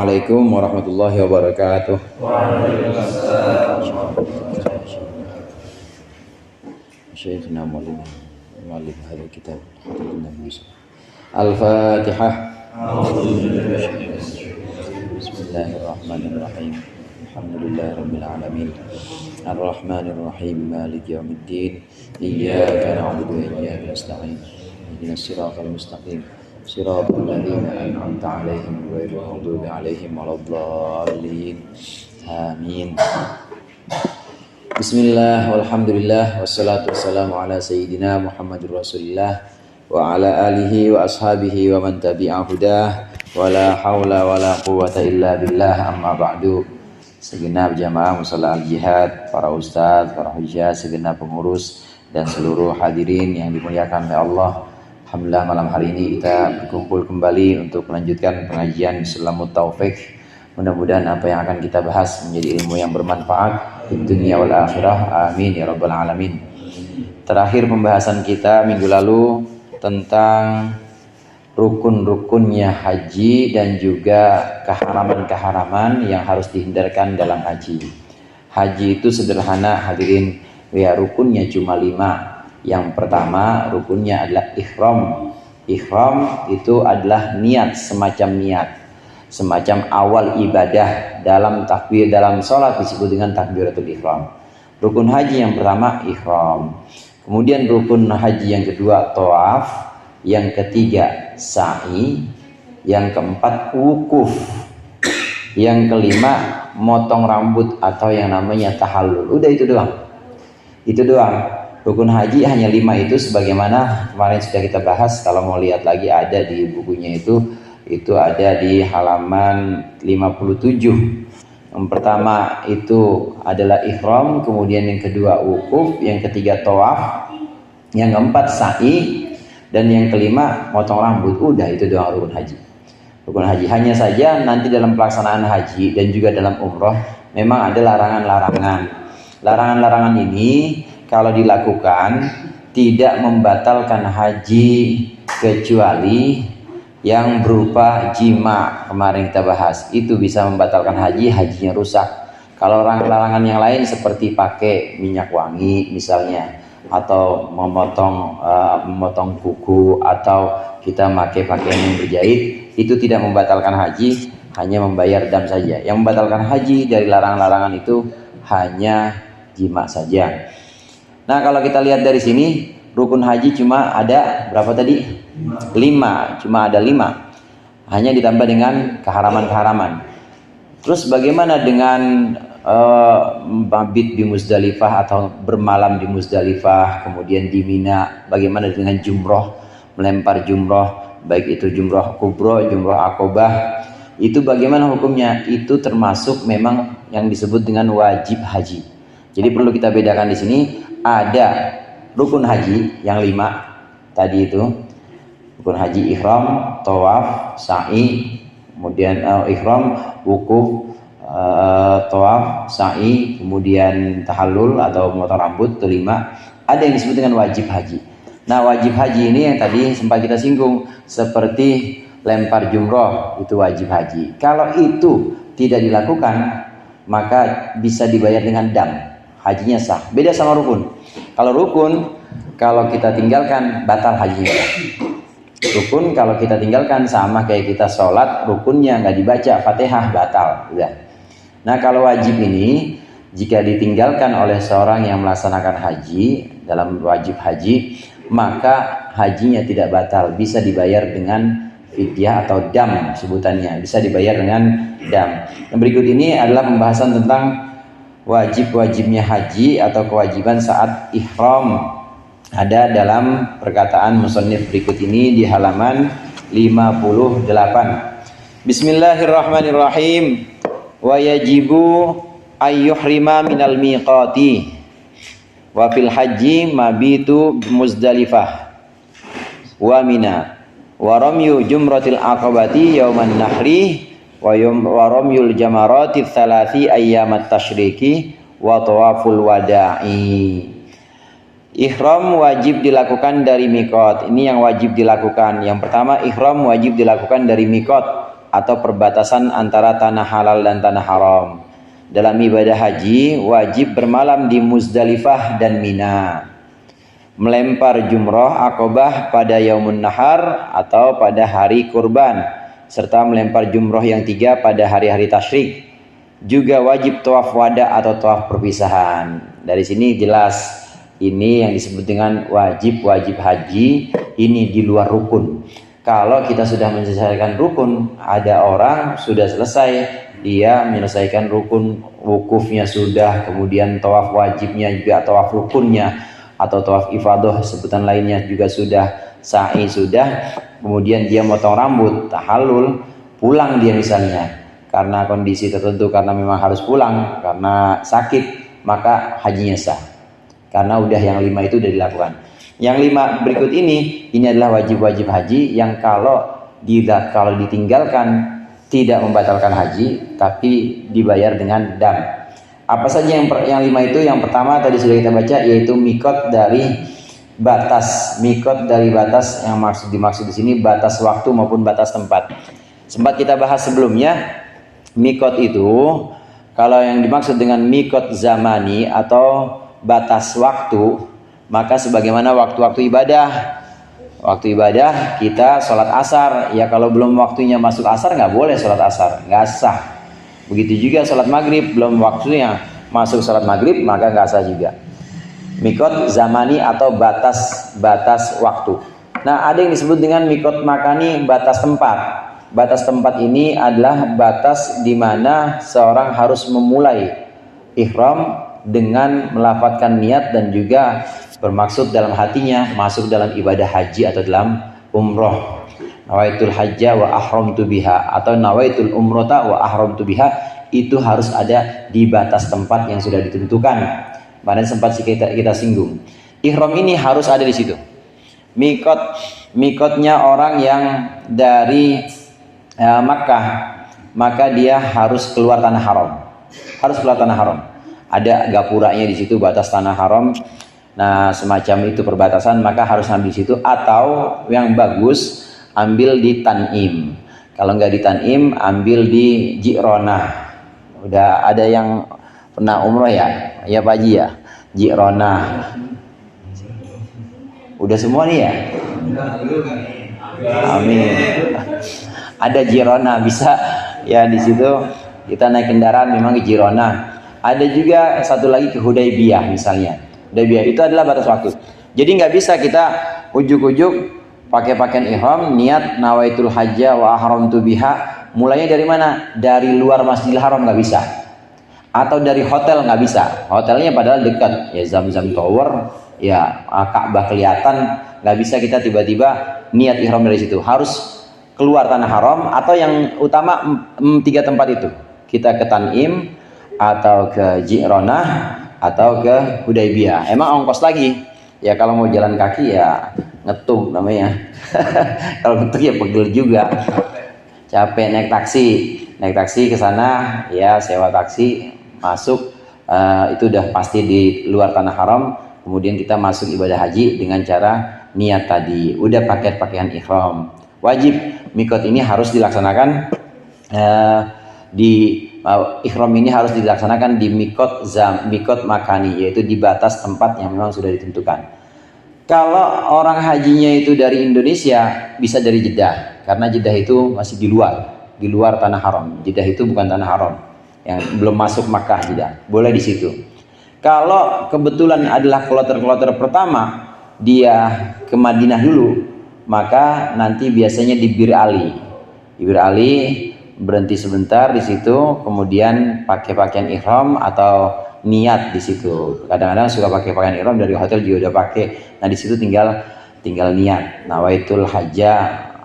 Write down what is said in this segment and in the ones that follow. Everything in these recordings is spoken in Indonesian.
Assalamualaikum warahmatullahi wabarakatuh. Syekhna Malik hadal kitab Al-Fatihah. Bismillahirrahmanirrahim. Alhamdulillahirabbil alamin. Ar-Rahmanirrahim. Maliki yaumiddin. Iyyaka na'budu wa iyyaka nasta'in. Ihdinas siratal mustaqim. Siratal ladzina an'amta 'alaihim ghairil maghdubi 'alaihim waladdallin. Amin. Bismillah walhamdulillah wassalatu wassalamu ala sayyidina Muhammadur Rasulillah wa ala alihi wa ashabihi wa man tabi'a hudah wa la hawla wa la quwwata illa billah, amma ba'du. Segenap jamaah musalla al-jihad, para ustadz, para hujjah, segenap pengurus dan seluruh hadirin yang dimuliakan oleh Allah. Alhamdulillah malam hari ini kita berkumpul kembali untuk melanjutkan pengajian Sulamut Taufik. Mudah-mudahan apa yang akan kita bahas menjadi ilmu yang bermanfaat di dunia wal akhirah. Amin ya rabbal alamin. Terakhir pembahasan kita minggu lalu tentang rukun-rukunnya haji dan juga keharaman-keharaman yang harus dihindarkan dalam haji. Haji itu sederhana hadirin, ya rukunnya cuma 5. Yang pertama rukunnya adalah ihram. Ihram itu adalah niat, semacam awal ibadah. Dalam takbir, dalam sholat disebut dengan takbiratul ihram. Rukun haji yang pertama ihram. Kemudian rukun haji yang kedua tawaf. Yang ketiga sa'i. Yang keempat wukuf. Yang kelima motong rambut atau yang namanya tahallul. Udah itu doang. Itu doang. Rukun haji hanya 5 itu, sebagaimana kemarin sudah kita bahas. Kalau mau lihat lagi ada di bukunya itu ada di halaman 57. Yang pertama itu adalah ihram, kemudian yang kedua wukuf, yang ketiga tawaf, yang keempat sa'i, dan yang kelima motong rambut. Udah itu doang rukun haji. Rukun haji. Hanya saja nanti dalam pelaksanaan haji dan juga dalam umroh memang ada larangan-larangan. Larangan-larangan ini kalau dilakukan tidak membatalkan haji kecuali yang berupa jima. Kemarin kita bahas itu bisa membatalkan haji, hajinya rusak. Kalau larangan yang lain seperti pakai minyak wangi misalnya, atau memotong kuku, atau kita pakai pakaian yang berjahit, itu tidak membatalkan haji, hanya membayar dam saja. Yang membatalkan haji dari larangan-larangan itu hanya jima saja. Nah, kalau kita lihat dari sini, rukun haji cuma ada berapa tadi? 5. Cuma ada 5. Hanya ditambah dengan keharaman-keharaman. Terus bagaimana dengan mabit di Muzdalifah atau bermalam di Muzdalifah, kemudian di Mina? Bagaimana dengan jumroh, melempar jumroh, baik itu jumroh kubro, jumroh akobah? Itu bagaimana hukumnya? Itu termasuk memang yang disebut dengan wajib haji. Jadi perlu kita bedakan di sini. Ada rukun haji yang 5 tadi itu. Rukun haji ihram, tawaf, sa'i, kemudian ihram, wukuf, tawaf, sa'i, kemudian tahallul atau memotong rambut, itu 5. Ada yang disebut dengan wajib haji. Nah, wajib haji ini yang tadi sempat kita singgung, seperti lempar jumroh, itu wajib haji. Kalau itu tidak dilakukan, maka bisa dibayar dengan dam. Hajinya sah. Beda sama rukun. Kalau rukun, kalau kita tinggalkan batal hajinya. Rukun kalau kita tinggalkan sama kayak kita sholat, rukunnya nggak dibaca Fatihah, batal. Udah. Nah, kalau wajib ini jika ditinggalkan oleh seorang yang melaksanakan haji dalam wajib haji, maka hajinya tidak batal, bisa dibayar dengan fidyah atau dam sebutannya, bisa dibayar dengan dam. Yang berikut ini adalah pembahasan tentang wajib-wajibnya haji atau kewajiban saat ihram. Ada dalam perkataan musannif berikut ini di halaman 58. Bismillahirrahmanirrahim. Wa yajibu ayyuhrima minal miqati wa fil haji mabitu Muzdalifah wa Mina wa ramyu jumratil aqabati yauman nahri wa ramyul jamarati tsalathi ayyamat tasyriki wa tawaful wada'i. Ihram wajib dilakukan dari miqat. Ini yang wajib dilakukan. Yang pertama, ihram wajib dilakukan dari miqat atau perbatasan antara tanah halal dan tanah haram. Dalam ibadah haji wajib bermalam di Muzdalifah dan Mina, melempar jumroh akobah pada yaumun nahar atau pada hari kurban, serta melempar jumroh yang 3 pada hari-hari tasyrik. Juga wajib tawaf wada atau tawaf perpisahan. Dari sini jelas ini yang disebut dengan wajib haji, ini di luar rukun. Kalau kita sudah menyelesaikan rukun, ada orang sudah selesai, dia menyelesaikan rukun, wukufnya sudah, kemudian tawaf wajibnya juga, tawaf rukunnya atau tawaf ifadah sebutan lainnya juga sudah, sa'i sudah, kemudian dia motong rambut, tahallul, pulang dia misalnya karena kondisi tertentu, karena memang harus pulang karena sakit, maka hajinya sah karena udah yang 5 itu sudah dilakukan. Yang 5 berikut ini adalah wajib-wajib haji yang kalau ditinggalkan tidak membatalkan haji, tapi dibayar dengan dam. Apa saja yang 5 itu? Yang pertama tadi sudah kita baca, yaitu mikot dari batas. Mikot dari batas yang dimaksud di sini batas waktu maupun batas tempat. Sempat kita bahas sebelumnya, mikot itu kalau yang dimaksud dengan mikot zamani atau batas waktu, maka sebagaimana waktu-waktu ibadah. Waktu ibadah kita sholat asar, ya kalau belum waktunya masuk asar nggak boleh sholat asar, nggak sah. Begitu juga sholat maghrib, belum waktunya masuk sholat maghrib, maka nggak sah juga. Mikot zamani atau batas waktu. Nah, ada yang disebut dengan mikot makani, batas tempat. Batas tempat ini adalah batas di mana seorang harus memulai ihram dengan melafadzkan niat dan juga bermaksud dalam hatinya masuk dalam ibadah haji atau dalam umroh. Nawaitul hajja wa ahramtu biha atau nawaitul umrota wa ahramtu biha, itu harus ada di batas tempat yang sudah ditentukan. Kemarin sempat kita singgung. Ihram ini harus ada di situ. Mikotnya orang yang dari Makkah, maka dia harus keluar tanah haram. Harus keluar tanah haram. Ada gapuranya di situ, batas tanah haram. Nah, semacam itu perbatasan, maka harus ambil di situ, atau yang bagus ambil di Tan'im. Kalau nggak di Tan'im, ambil di Ji'ronah. Udah ada yang pernah umroh ya? Ya Pak Haji ya? Ji'ronah. Udah semua nih ya? Amin. Ada Ji'ronah, bisa ya di situ kita naik kendaraan memang ke Ji'ronah. Ada juga satu lagi ke Hudaybiyah misalnya. Hudaybiyah itu adalah batas waktu. Jadi nggak bisa kita ujuk-ujuk pakai pakaian ihram, niat nawaitul hajja wa ahramtu biha. Mulainya dari mana? Dari luar Masjidil Haram nggak bisa. Atau dari hotel nggak bisa. Hotelnya padahal dekat, ya Zamzam Tower, ya Ka'bah kelihatan. Nggak bisa kita tiba-tiba niat ihram dari situ. Harus keluar tanah haram, atau yang utama 3 tempat itu. Kita ke Tan'im, atau ke Ji'ronah, atau ke Hudaybiyah. Emang ongkos lagi ya, kalau mau jalan kaki ya ngetuk namanya. Kalau ngetuk ya pegel juga, capek. Naik taksi ke sana ya, sewa taksi masuk, itu udah pasti di luar tanah haram. Kemudian kita masuk ibadah haji dengan cara niat tadi, udah pakai pakaian ihram. Wajib mikot ini harus dilaksanakan ihram ini harus dilaksanakan di mikot makani, yaitu di batas tempat yang memang sudah ditentukan. Kalau orang hajinya itu dari Indonesia, bisa dari Jeddah, karena Jeddah itu masih di luar tanah haram. Jeddah itu bukan tanah haram, yang belum masuk Makkah. Jeddah boleh di situ. Kalau kebetulan adalah kloter pertama, dia ke Madinah dulu, maka nanti biasanya di Bir Ali. Di Bir Ali berhenti sebentar di situ, kemudian pakai pakaian ihram atau niat di situ. Kadang-kadang suka pakai pakaian ihram dari hotel juga udah pakai. Nah di situ tinggal niat nawaitul hajja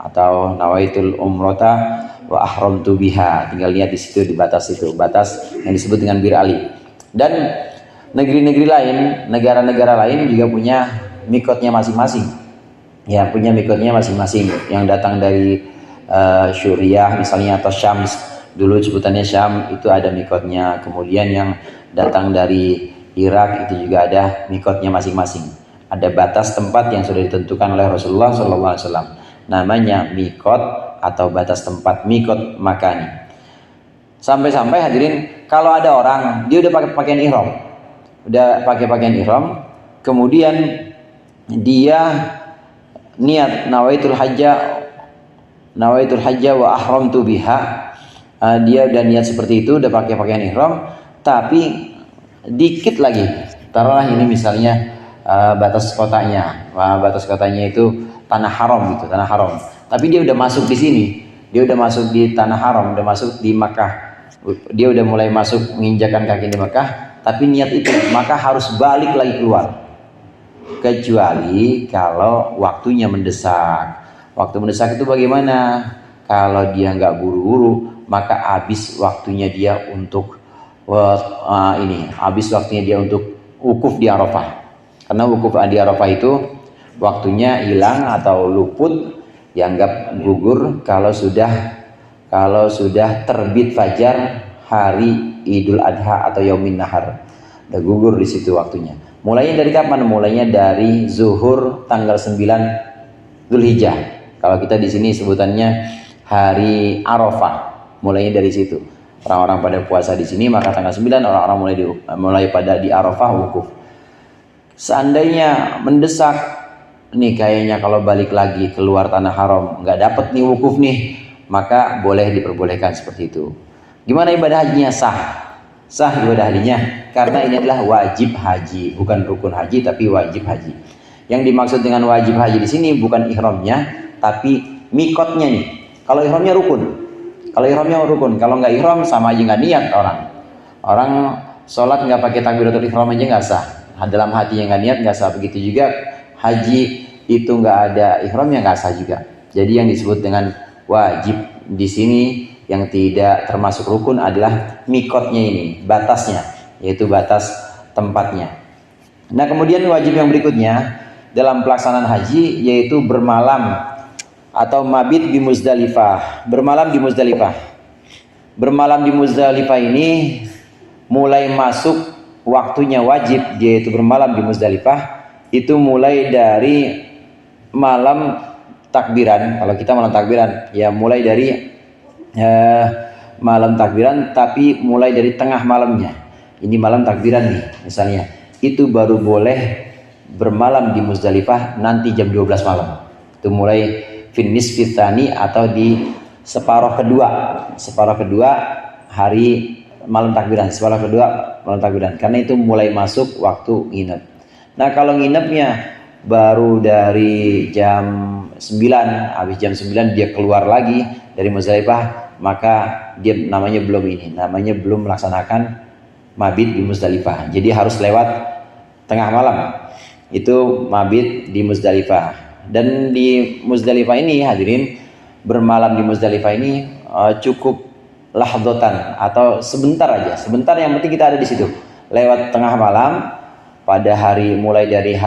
atau nawaitul umrota wa ahramtu biha. Tinggal niat di situ, di batas itu, batas yang disebut dengan Bir Ali. Dan negeri-negeri lain, negara-negara lain juga punya mikotnya masing-masing. Ya, punya mikotnya masing-masing. Yang datang dari Suriah misalnya, atau Syams, dulu sebutannya Syam, itu ada mikotnya. Kemudian yang datang dari Irak itu juga ada mikotnya masing-masing. Ada batas tempat yang sudah ditentukan oleh Rasulullah SAW. Namanya mikot atau batas tempat, mikot makani. Sampai-sampai hadirin, kalau ada orang dia udah pakai pakaian ihram, kemudian dia niat nawaitul hajja wa ahramtu biha, dia udah niat seperti itu, udah pakai pakaian ihram, tapi dikit lagi, taruhlah ini misalnya batas kotanya itu tanah haram gitu, tanah haram, tapi dia udah masuk di sini, dia udah masuk di tanah haram, udah masuk di Makkah, dia udah mulai masuk menginjakan kaki di Makkah, tapi niat itu, maka harus balik lagi keluar, kecuali kalau waktunya mendesak. Waktu mendesak itu bagaimana? Kalau dia nggak buru-buru, maka habis waktunya dia untuk wukuf di Arafah. Karena wukuf di Arafah itu waktunya hilang atau luput, dianggap gugur kalau sudah terbit fajar hari Idul Adha atau Yaumin Nahar. Udah gugur di situ waktunya. Mulainya dari kapan? Mulainya dari zuhur tanggal 9 Dzulhijjah. Kalau kita di sini sebutannya hari Arafah. Mulainya dari situ. Orang-orang pada puasa di sini, maka tanggal 9 orang-orang mulai pada di Arafah wukuf. Seandainya mendesak, nih kayaknya kalau balik lagi keluar tanah haram nggak dapet nih wukuf nih, maka boleh diperbolehkan seperti itu. Gimana ibadah hajinya? Sah ibadah hajinya, karena ini adalah wajib haji, bukan rukun haji tapi wajib haji. Yang dimaksud dengan wajib haji di sini bukan ihramnya, tapi mikotnya nih. Kalau ihramnya rukun, kalau nggak ihram sama aja nggak niat orang sholat nggak pakai takbiratul ihram aja nggak sah. Dalam hatinya nggak niat nggak sah. Begitu juga haji itu nggak ada ihramnya nggak sah juga. Jadi yang disebut dengan wajib di sini yang tidak termasuk rukun adalah mikotnya ini, batasnya, yaitu batas tempatnya. Nah kemudian wajib yang berikutnya dalam pelaksanaan haji yaitu bermalam atau mabit di Muzdalifah. Bermalam di Muzdalifah ini mulai masuk waktunya wajib, yaitu bermalam di Muzdalifah itu mulai dari malam takbiran. Kalau kita malam takbiran ya mulai dari malam takbiran, tapi mulai dari tengah malamnya. Ini malam takbiran nih misalnya, itu baru boleh bermalam di Muzdalifah nanti jam 12 malam. Itu mulai finis fitani atau di separuh kedua hari malam takbiran, karena itu mulai masuk waktu nginep. Nah kalau nginepnya baru dari jam 9, habis jam 9 dia keluar lagi dari Muzdalifah, maka dia namanya belum melaksanakan mabit di Muzdalifah. Jadi harus lewat tengah malam itu mabit di Muzdalifah. Dan di Muzdalifah ini hadirin, bermalam di Muzdalifah ini cukup lahdotan atau sebentar aja, yang penting kita ada di situ. Lewat tengah malam pada mulai dari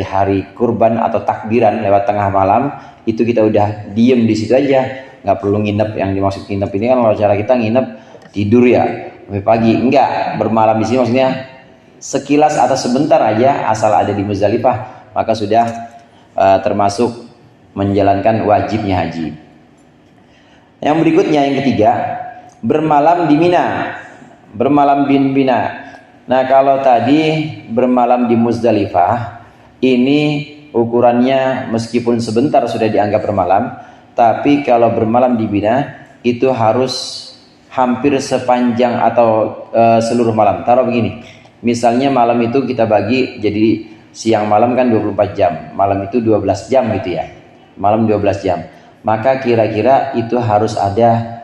hari kurban atau takbiran, lewat tengah malam itu kita udah diem di situ aja, nggak perlu nginep. Yang dimaksud nginep ini kan kalau cara kita nginep tidur ya sampai pagi, enggak. Bermalam di sini maksudnya sekilas atau sebentar aja, asal ada di Muzdalifah maka sudah termasuk menjalankan wajibnya haji. Yang berikutnya, yang ketiga, bermalam di Mina. Nah kalau tadi bermalam di Muzdalifah ini ukurannya meskipun sebentar sudah dianggap bermalam, tapi kalau bermalam di Mina itu harus hampir sepanjang atau seluruh malam. Taruh begini, misalnya malam itu kita bagi jadi siang malam kan 24 jam, malam itu 12 jam gitu ya, malam 12 jam, maka kira-kira itu harus ada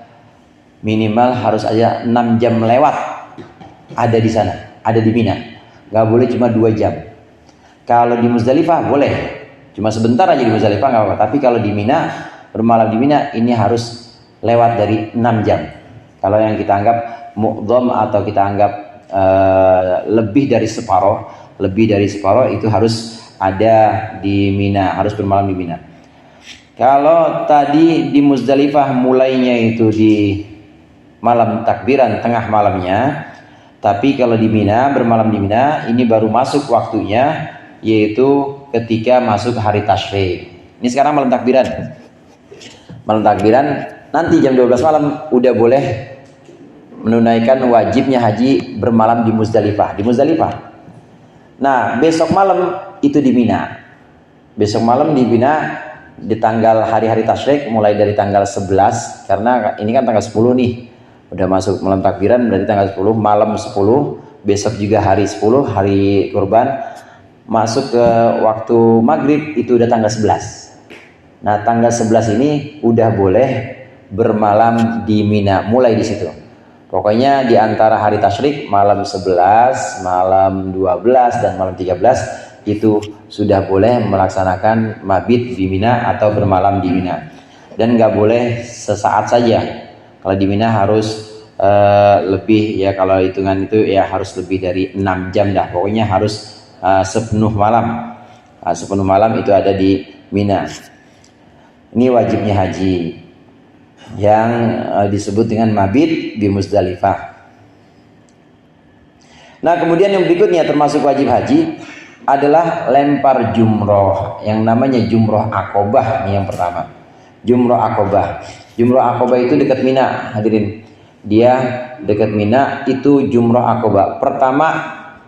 minimal 6 jam lewat ada di sana, ada di Mina. Nggak boleh cuma 2 jam. Kalau di Muzdalifah boleh cuma sebentar aja di Muzdalifah nggak apa-apa, tapi kalau di Mina, bermalam di Mina ini harus lewat dari 6 jam. Kalau yang kita anggap mu'dham atau kita anggap lebih dari separuh itu harus ada di Mina, harus bermalam di Mina. Kalau tadi di Muzdalifah mulainya itu di malam takbiran tengah malamnya, tapi kalau di Mina, bermalam di Mina ini baru masuk waktunya, yaitu ketika masuk hari tasyrik. Ini sekarang malam takbiran. Malam takbiran, nanti jam 12 malam udah boleh menunaikan wajibnya haji bermalam di Muzdalifah. Di Muzdalifah. Nah, besok malam itu di Mina. Besok malam di Mina di tanggal hari-hari tasyrik mulai dari tanggal 11, karena ini kan tanggal 10 nih. Udah masuk malam takbiran berarti tanggal 10, malam 10, besok juga hari 10, hari kurban. Masuk ke waktu maghrib itu udah tanggal 11. Nah, tanggal 11 ini udah boleh bermalam di Mina, mulai di situ. Pokoknya di antara hari tasyrik malam 11, malam 12 dan malam 13 itu sudah boleh melaksanakan mabit di Mina atau bermalam di Mina. Dan nggak boleh sesaat saja. Kalau di Mina harus lebih, ya kalau hitungan itu ya harus lebih dari 6 jam dah. Pokoknya harus sepenuh malam. Sepenuh malam itu ada di Mina. Ini wajibnya haji yang disebut dengan mabit di Muzdalifah. Nah, kemudian yang berikutnya termasuk wajib haji adalah lempar jumroh, yang namanya jumroh akobah. Ini yang pertama, jumroh akobah. Jumroh akobah itu dekat Mina, hadirin. Dia dekat Mina, itu jumroh akobah. Pertama,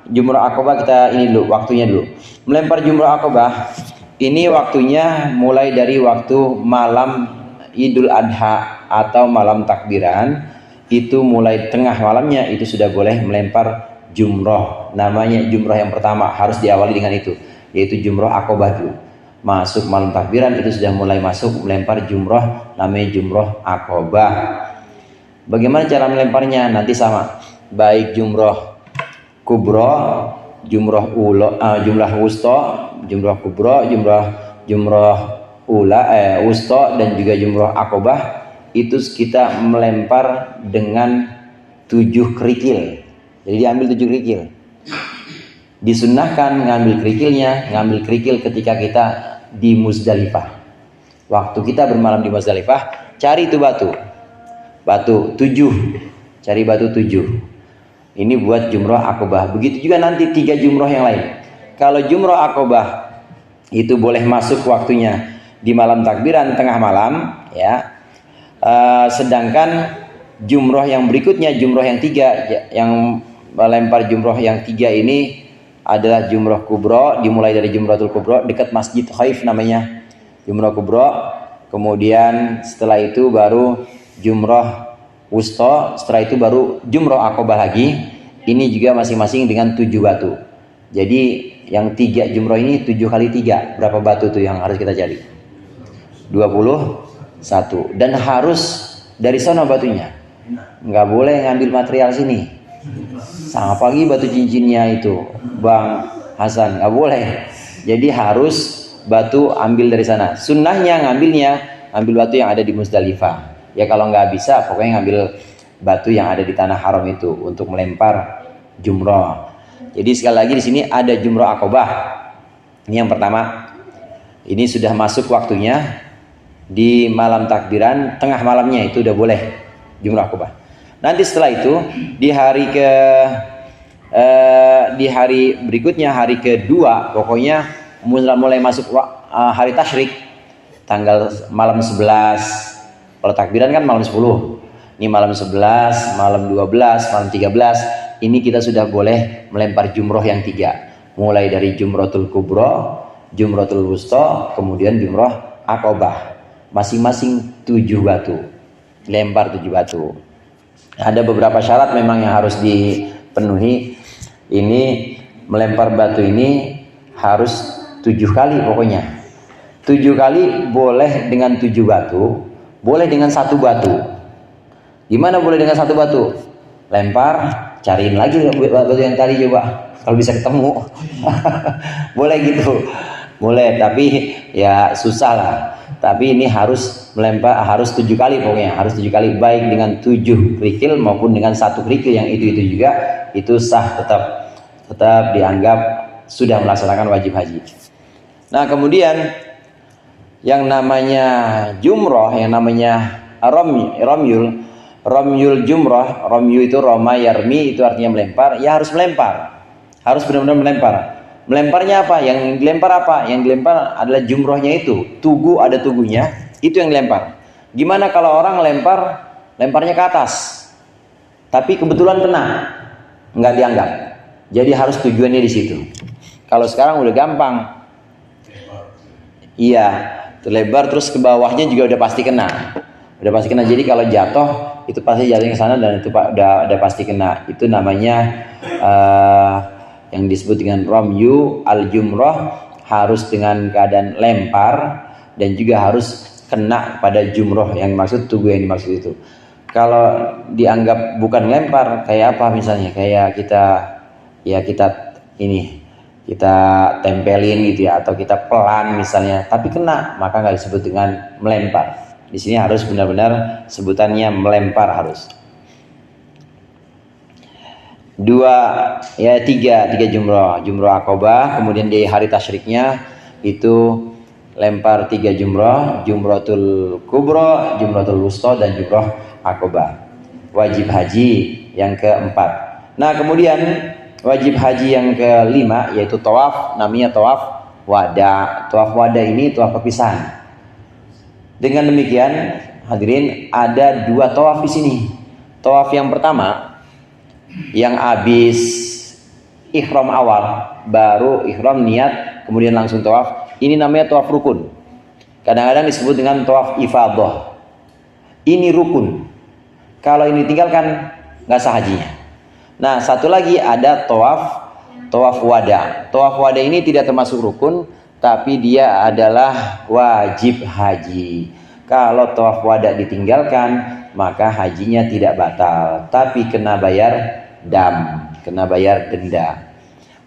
jumroh akobah kita ini dulu, waktunya dulu. Melempar jumroh akobah ini waktunya mulai dari waktu malam Idul Adha atau malam takbiran. Itu mulai tengah malamnya itu sudah boleh melempar jumroh. Namanya jumroh yang pertama, harus diawali dengan itu, yaitu jumroh akobah dulu. Masuk malam takbiran itu sudah mulai masuk melempar jumroh, namanya jumroh akobah. Bagaimana cara melemparnya? Nanti sama, baik jumroh kubro, jumroh wusto, jumroh kubro, jumroh wusto dan juga jumroh akobah. Itu kita melempar dengan 7 kerikil. Jadi diambil 7 kerikil. Disunnahkan ngambil kerikil ketika kita di Muzdalifah. Waktu kita bermalam di Muzdalifah, cari itu batu 7, cari batu 7. Ini buat jumroh akobah. Begitu juga nanti 3 jumroh yang lain. Kalau jumroh akobah itu boleh masuk waktunya di malam takbiran tengah malam, ya. Sedangkan jumroh yang berikutnya, jumroh yang 3, yang melempar jumroh yang 3 ini adalah jumroh kubro. Dimulai dari jumrohul kubro dekat Masjid Khaif namanya, jumroh kubro. Kemudian setelah itu baru jumroh wusto, setelah itu baru jumroh akobah lagi. Ini juga masing-masing dengan 7 batu. Jadi yang 3 jumroh ini 7 kali 3, berapa batu tuh yang harus kita cari? 21. Dan harus dari sana batunya, nggak boleh ngambil material sini. Sama pagi batu cincinnya itu, Bang Hasan, nggak boleh. Jadi harus batu ambil dari sana. Sunnahnya ngambil batu yang ada di Muzdalifah. Ya kalau nggak bisa, pokoknya ngambil batu yang ada di tanah haram itu untuk melempar jumroh. Jadi sekali lagi di sini ada jumroh akobah. Ini yang pertama. Ini sudah masuk waktunya di malam takbiran, tengah malamnya itu udah boleh jumroh akobah. Nanti setelah itu di hari berikutnya, hari kedua, pokoknya mulai masuk hari tasyrik, tanggal malam 11. Kalau takbiran kan malam 10. Ini malam 11, malam 12, malam 13. Ini kita sudah boleh melempar jumroh yang 3. Mulai dari jumrohul kubro, jumrohul wusto, kemudian jumroh akobah. Masing-masing 7 batu. Lempar 7 batu. Ada beberapa syarat memang yang harus dipenuhi. Ini melempar batu ini harus 7 kali pokoknya. 7 kali boleh dengan 7 batu, boleh dengan 1 batu. Gimana boleh dengan 1 batu? Lempar, cariin lagi batu yang tadi coba. Kalau bisa ketemu. Boleh gitu. Boleh, tapi ya susah lah. Tapi ini harus melempar, harus 7 kali pokoknya, harus 7 kali, baik dengan 7 kerikil maupun dengan 1 kerikil yang itu juga, itu sah, tetap dianggap sudah melaksanakan wajib haji. Nah, kemudian yang namanya jumroh, yang namanya romyul jumroh, romyu itu roma yarmi, itu artinya melempar, ya harus melempar, harus benar-benar melempar. Melemparnya apa? Yang dilempar apa? Yang dilempar adalah jumrohnya itu. Tugu ada tugunya, itu yang dilempar. Gimana kalau orang lemparnya ke atas, tapi kebetulan kena, nggak dianggap. Jadi harus tujuannya di situ. Kalau sekarang udah gampang. Iya, terlebar terus ke bawahnya juga udah pasti kena. Udah pasti kena. Jadi kalau jatuh itu pasti jatuhnya ke sana dan itu udah pasti kena. Itu namanya yang disebut dengan ramyu al-jumrah, harus dengan keadaan lempar dan juga harus kena pada jumroh yang dimaksud, tugu yang dimaksud itu. Kalau dianggap bukan lempar, kayak apa misalnya? Kayak kita tempelin gitu ya, atau kita pelan misalnya, tapi kena, maka nggak disebut dengan melempar. Di sini harus benar-benar sebutannya melempar harus. Tiga jumroh akobah. Kemudian di hari tasyriknya itu lempar 3 jumrotul kubro, jumrotul wusta, dan jumroh akobah. Wajib haji yang keempat. Nah kemudian wajib haji yang kelima yaitu tawaf, namanya tawaf wada. Tawaf wada ini tawaf perpisahan. Dengan demikian hadirin, ada 2 tawaf di sini. Tawaf yang pertama yang habis ihram awal, baru ihram niat kemudian langsung tawaf, ini namanya tawaf rukun. Kadang-kadang disebut dengan tawaf ifadah. Ini rukun. Kalau ini tinggalkan nggak sah hajinya. Nah satu lagi ada tawaf wada. Tawaf wada ini tidak termasuk rukun, tapi dia adalah wajib haji. Kalau tawaf wada ditinggalkan, maka hajinya tidak batal, tapi kena bayar kena bayar denda.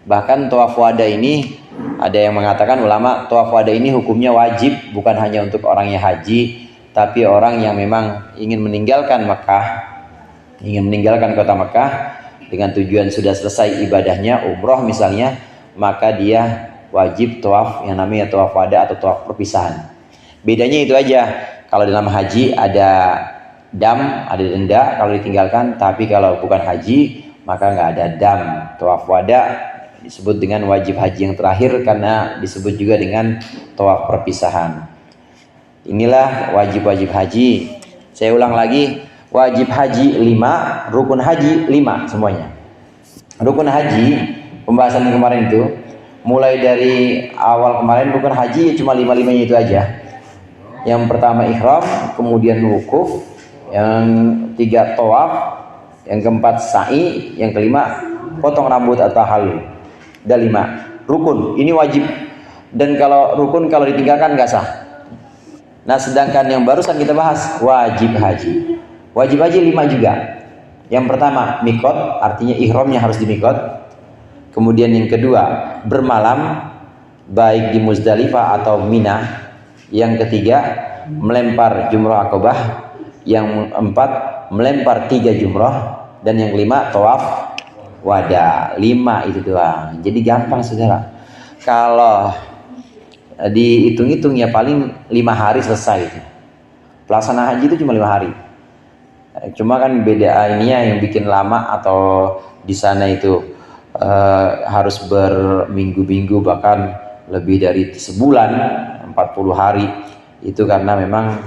Bahkan tawaf wada ini ada yang mengatakan ulama, tawaf wada ini hukumnya wajib, bukan hanya untuk orang yang haji, tapi orang yang memang ingin meninggalkan Mekah, ingin meninggalkan kota Mekah dengan tujuan sudah selesai ibadahnya, umroh misalnya, maka dia wajib tawaf yang namanya tawaf wada atau tawaf perpisahan. Bedanya itu aja. Kalau dalam haji ada ada denda kalau ditinggalkan, tapi kalau bukan haji maka nggak ada Tawaf wada disebut dengan wajib haji yang terakhir karena disebut juga dengan tawaf perpisahan. Inilah wajib-wajib haji. Saya ulang lagi, wajib haji 5, rukun haji 5 semuanya. Rukun haji, pembahasan kemarin itu, mulai dari awal kemarin rukun haji cuma 5-5-nya itu aja. Yang pertama ihram, kemudian wukuf, yang 3 tawaf, yang keempat sa'i, yang kelima potong rambut atau halul. Ada 5 rukun, ini wajib. Dan kalau rukun kalau ditinggalkan nggak sah. Nah sedangkan yang barusan kita bahas wajib haji. Wajib haji 5 juga. Yang pertama mikot, artinya ihramnya harus di mikot. Kemudian yang kedua bermalam baik di Muzdalifah atau Mina. Yang ketiga melempar jumroh akobah. Yang keempat melempar 3 jumroh. Dan yang kelima tawaf wada. 5 itu doang. Jadi gampang saudara. Kalau dihitung-hitung ya paling 5 hari selesai itu. Pelaksanaan haji itu cuma 5 hari. Cuma kan beda ininya yang bikin lama atau di sana itu harus berminggu-minggu bahkan lebih dari sebulan, 40 hari. Itu karena memang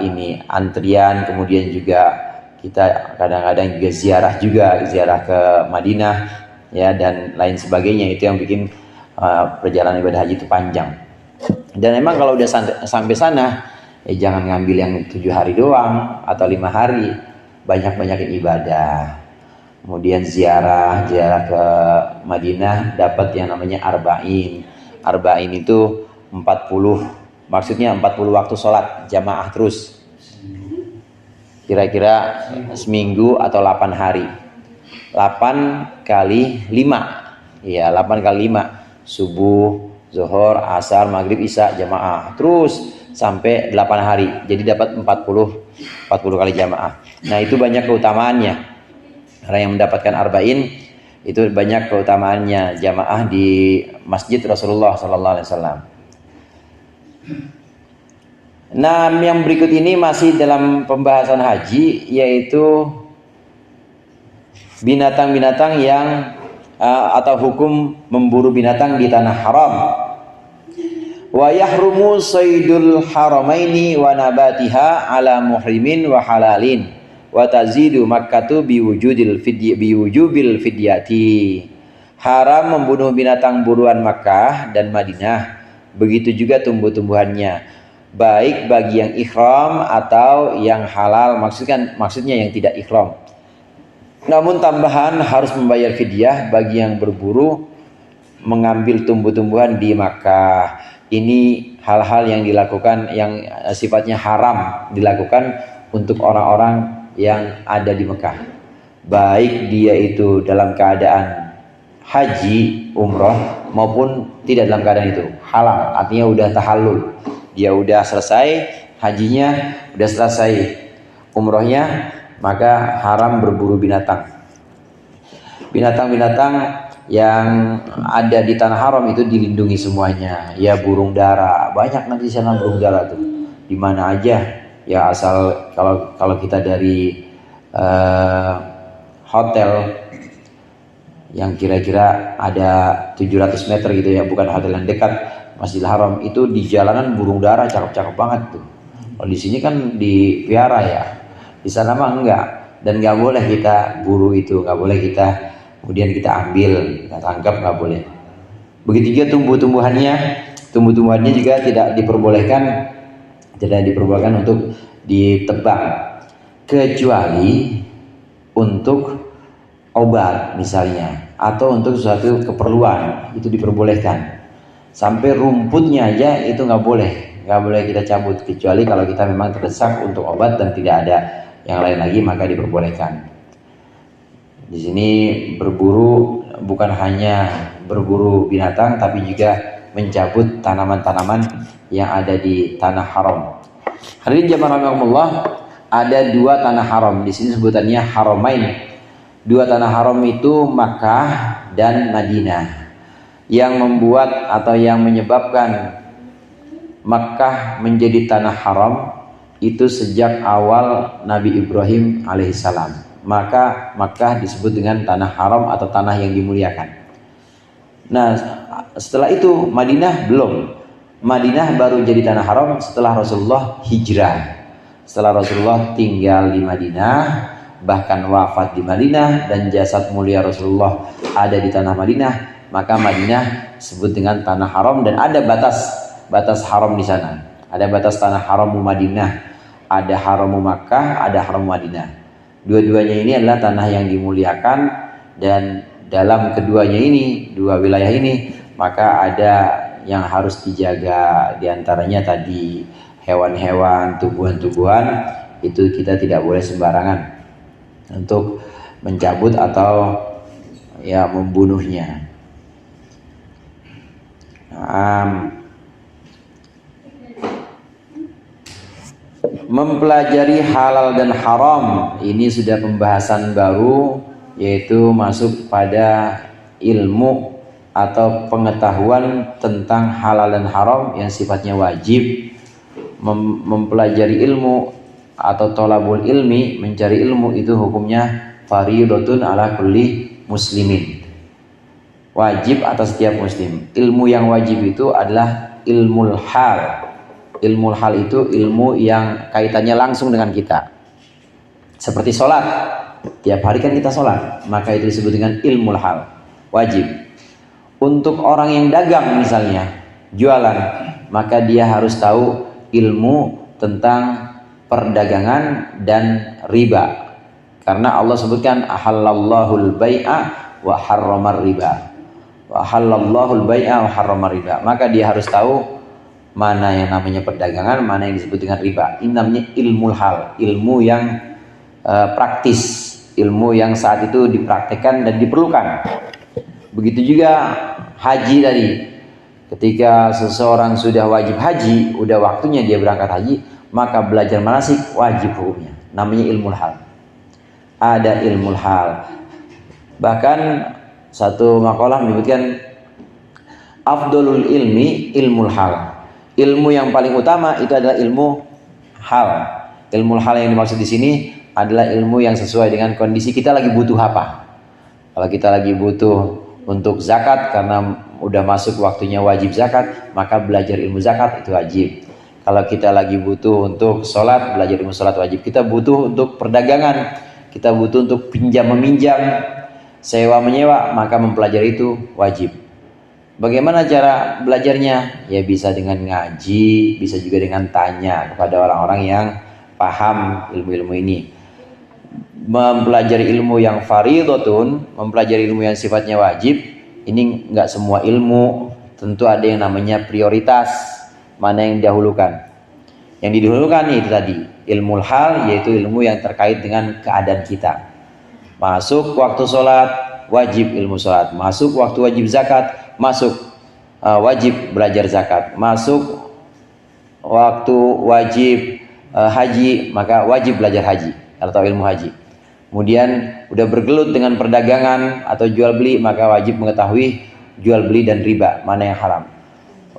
ini antrian, kemudian juga kita kadang-kadang juga ziarah ke Madinah ya dan lain sebagainya. Itu yang bikin perjalanan ibadah haji itu panjang. Dan memang kalau udah sampai sana jangan ngambil yang 7 hari doang atau 5 hari, banyak-banyakin ibadah. Kemudian ziarah ke Madinah dapat yang namanya arba'in. Arba'in itu 40, maksudnya 40 waktu sholat jamaah terus. Kira-kira seminggu atau 8 hari. 8 kali 5. Iya, 8 kali 5. Subuh, zuhur, asar, maghrib, isya jamaah terus sampai 8 hari. Jadi dapat 40 kali jamaah. Nah, itu banyak keutamaannya. Orang yang mendapatkan arba'in itu banyak keutamaannya jamaah di Masjid Rasulullah sallallahu alaihi wasallam. Nah, yang berikut ini masih dalam pembahasan haji, yaitu binatang-binatang yang atau hukum memburu binatang di tanah haram. Wa yahrumu saydul haramaini wa nabatiha ala muhrimin wa halalin wa tazidu makkatu biwujubil fidyati. Haram membunuh binatang buruan Makkah dan Madinah, begitu juga tumbuh-tumbuhannya, baik bagi yang ihram atau yang halal, maksudnya yang tidak ihram. Namun tambahan harus membayar fidyah bagi yang berburu mengambil tumbuh-tumbuhan di Makkah. Ini hal-hal yang dilakukan yang sifatnya haram dilakukan untuk orang-orang yang ada di Mekah, baik dia itu dalam keadaan haji, umroh, maupun tidak dalam keadaan itu, halal, artinya udah tahallul, dia udah selesai hajinya, udah selesai umrohnya, maka haram berburu binatang. Binatang-binatang yang ada di tanah haram itu dilindungi semuanya. Ya, burung dara, banyak nanti di sana burung dara tuh. Di mana aja, ya asal kalau kita dari hotel yang kira-kira ada 700 meter gitu ya, bukan hotel yang dekat Masjidil Haram, itu di jalanan burung dara cakep-cakep banget tuh. Kalau di sini kan dipiara ya, di sana mah enggak, dan nggak boleh kita buru itu, nggak boleh kita kemudian kita ambil, kita tangkap, nggak boleh. Begitu juga tumbuh-tumbuhannya juga tidak diperbolehkan untuk ditebang, kecuali untuk obat misalnya, atau untuk suatu keperluan itu diperbolehkan. Sampai rumputnya aja itu nggak boleh kita cabut, kecuali kalau kita memang terdesak untuk obat dan tidak ada yang lain lagi, maka diperbolehkan. Di sini berburu bukan hanya berburu binatang, tapi juga mencabut tanaman-tanaman yang ada di tanah haram. Hadirin jamaah rahimakumullah, ada dua tanah haram. Di sini sebutannya haramain. Dua tanah haram itu Makkah dan Madinah. Yang membuat atau yang menyebabkan Makkah menjadi tanah haram itu sejak awal Nabi Ibrahim alaihissalam. Maka Makkah disebut dengan tanah haram atau tanah yang dimuliakan. Nah, setelah itu Madinah belum. Madinah baru jadi tanah haram setelah Rasulullah hijrah. Setelah Rasulullah tinggal di Madinah, bahkan wafat di Madinah, dan jasad mulia Rasulullah ada di tanah Madinah, maka Madinah disebut dengan tanah haram, dan ada batas haram di sana. Ada batas tanah haram Madinah, ada haram Makkah, ada haram Madinah. Dua-duanya ini adalah tanah yang dimuliakan, dan dalam keduanya ini, dua wilayah ini, maka ada yang harus dijaga. Di antaranya tadi hewan-hewan, tumbuhan-tumbuhan, itu kita tidak boleh sembarangan untuk mencabut atau ya membunuhnya. Mempelajari halal dan haram, ini sudah pembahasan baru, yaitu masuk pada ilmu atau pengetahuan tentang halal dan haram yang sifatnya wajib. Mempelajari ilmu atau thalabul ilmi, mencari ilmu, itu hukumnya fardhun ala kulli muslimin, wajib atas setiap muslim. Ilmu yang wajib itu adalah ilmul hal. Ilmu hal itu ilmu yang kaitannya langsung dengan kita. Seperti sholat, tiap hari kan kita sholat, maka itu disebut dengan ilmu hal, wajib. Untuk orang yang dagang misalnya, jualan, maka dia harus tahu ilmu tentang perdagangan dan riba. Karena Allah sebutkan ahallallahul bai'a wa harramar riba. Wa ahallallahul bai'a wa harramar riba. Maka dia harus tahu mana yang namanya perdagangan, mana yang disebut dengan riba. Ini namanya ilmu hal, ilmu yang praktis, ilmu yang saat itu dipraktekkan dan diperlukan. Begitu juga haji tadi. Ketika seseorang sudah wajib haji, udah waktunya dia berangkat haji, maka belajar manasik wajib hukumnya. Namanya ilmu hal. Ada ilmu hal. Bahkan satu makalah menyebutkan afdolul ilmi ilmu hal. Ilmu yang paling utama itu adalah ilmu hal. Ilmu hal yang dimaksud di sini adalah ilmu yang sesuai dengan kondisi kita lagi butuh apa. Kalau kita lagi butuh Untuk zakat, karena udah masuk waktunya wajib zakat, maka belajar ilmu zakat itu wajib. Kalau kita lagi butuh untuk sholat, belajar ilmu sholat wajib. Kita butuh untuk perdagangan, kita butuh untuk pinjam meminjam, sewa menyewa, maka mempelajari itu wajib. Bagaimana cara belajarnya? Ya bisa dengan ngaji, bisa juga dengan tanya kepada orang-orang yang paham ilmu-ilmu ini. Mempelajari ilmu yang fardhotun, mempelajari ilmu yang sifatnya wajib, ini enggak semua ilmu, tentu ada yang namanya prioritas, mana yang didahulukan. Yang didahulukan itu tadi, ilmu hal, yaitu ilmu yang terkait dengan keadaan kita. Masuk waktu sholat, wajib ilmu sholat. Masuk waktu wajib zakat, masuk wajib belajar zakat. Masuk waktu wajib haji, maka wajib belajar haji atau ilmu haji. Kemudian udah bergelut dengan perdagangan atau jual beli, maka wajib mengetahui jual beli dan riba, mana yang haram.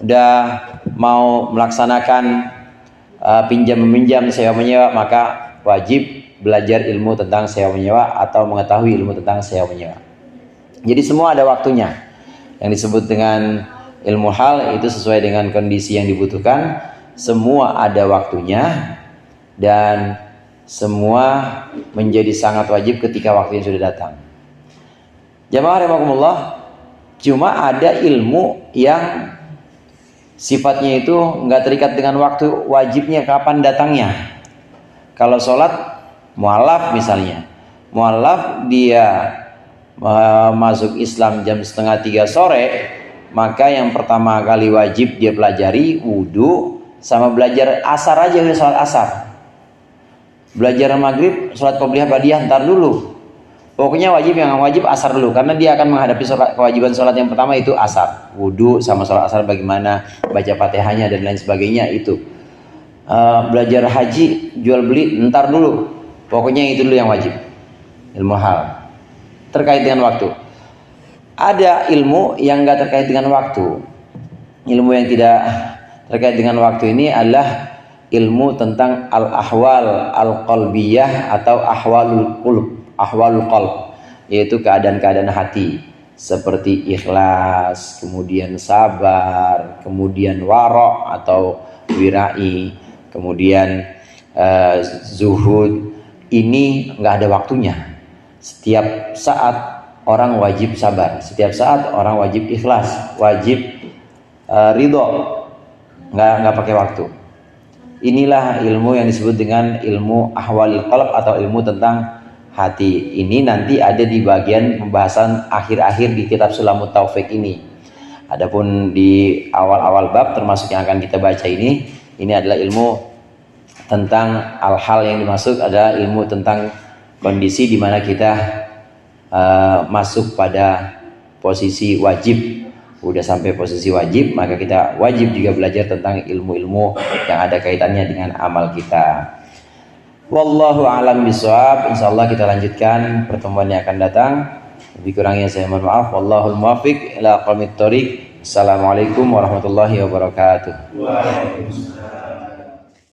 Udah mau melaksanakan pinjam meminjam, sewa menyewa, maka wajib belajar ilmu tentang sewa menyewa atau mengetahui ilmu tentang sewa menyewa. Jadi semua ada waktunya. Yang disebut dengan ilmu hal itu sesuai dengan kondisi yang dibutuhkan. Semua ada waktunya dan semua menjadi sangat wajib ketika waktunya sudah datang. Jamaah rahimakumullah, cuma ada ilmu yang sifatnya itu nggak terikat dengan waktu wajibnya kapan datangnya. Kalau sholat mualaf misalnya, mualaf dia masuk Islam jam 2:30 sore, maka yang pertama kali wajib dia pelajari wudhu sama belajar asar aja, udah sholat asar. Belajar maghrib, sholat qobliyah ba'diyah ntar dulu. Pokoknya wajib, yang wajib asar dulu, karena dia akan menghadapi kewajiban sholat yang pertama itu asar. Wudhu sama sholat asar bagaimana, baca fatihahnya dan lain sebagainya itu. Belajar haji, jual beli ntar dulu. Pokoknya itu dulu yang wajib. Ilmu hal terkait dengan waktu. Ada ilmu yang enggak terkait dengan waktu. Ilmu yang tidak terkait dengan waktu ini adalah ilmu tentang al-ahwal al-qalbiyah atau ahwalul qalb, yaitu keadaan-keadaan hati, seperti ikhlas, kemudian sabar, kemudian wara' atau wirai, kemudian zuhud. Ini nggak ada waktunya. Setiap saat orang wajib sabar, setiap saat orang wajib ikhlas, wajib ridho, nggak pakai waktu. Inilah ilmu yang disebut dengan ilmu ahwalul qalb atau ilmu tentang hati. Ini nanti ada di bagian pembahasan akhir-akhir di kitab Sulamut Taufik ini. Adapun di awal-awal bab termasuk yang akan kita baca ini adalah ilmu tentang al-hal, yang dimaksud adalah ilmu tentang kondisi di mana kita masuk pada posisi wajib. Udah sampai posisi wajib, maka kita wajib juga belajar tentang ilmu-ilmu yang ada kaitannya dengan amal kita. Wallahu a'lam bishawab. Insyaallah kita lanjutkan pertemuan yang akan datang. Lebih kurangnya saya mohon maaf. Wallahul muwaffiq ila aqwamit thoriq. Assalamualaikum warahmatullahi wabarakatuh. Waalaikumsalam.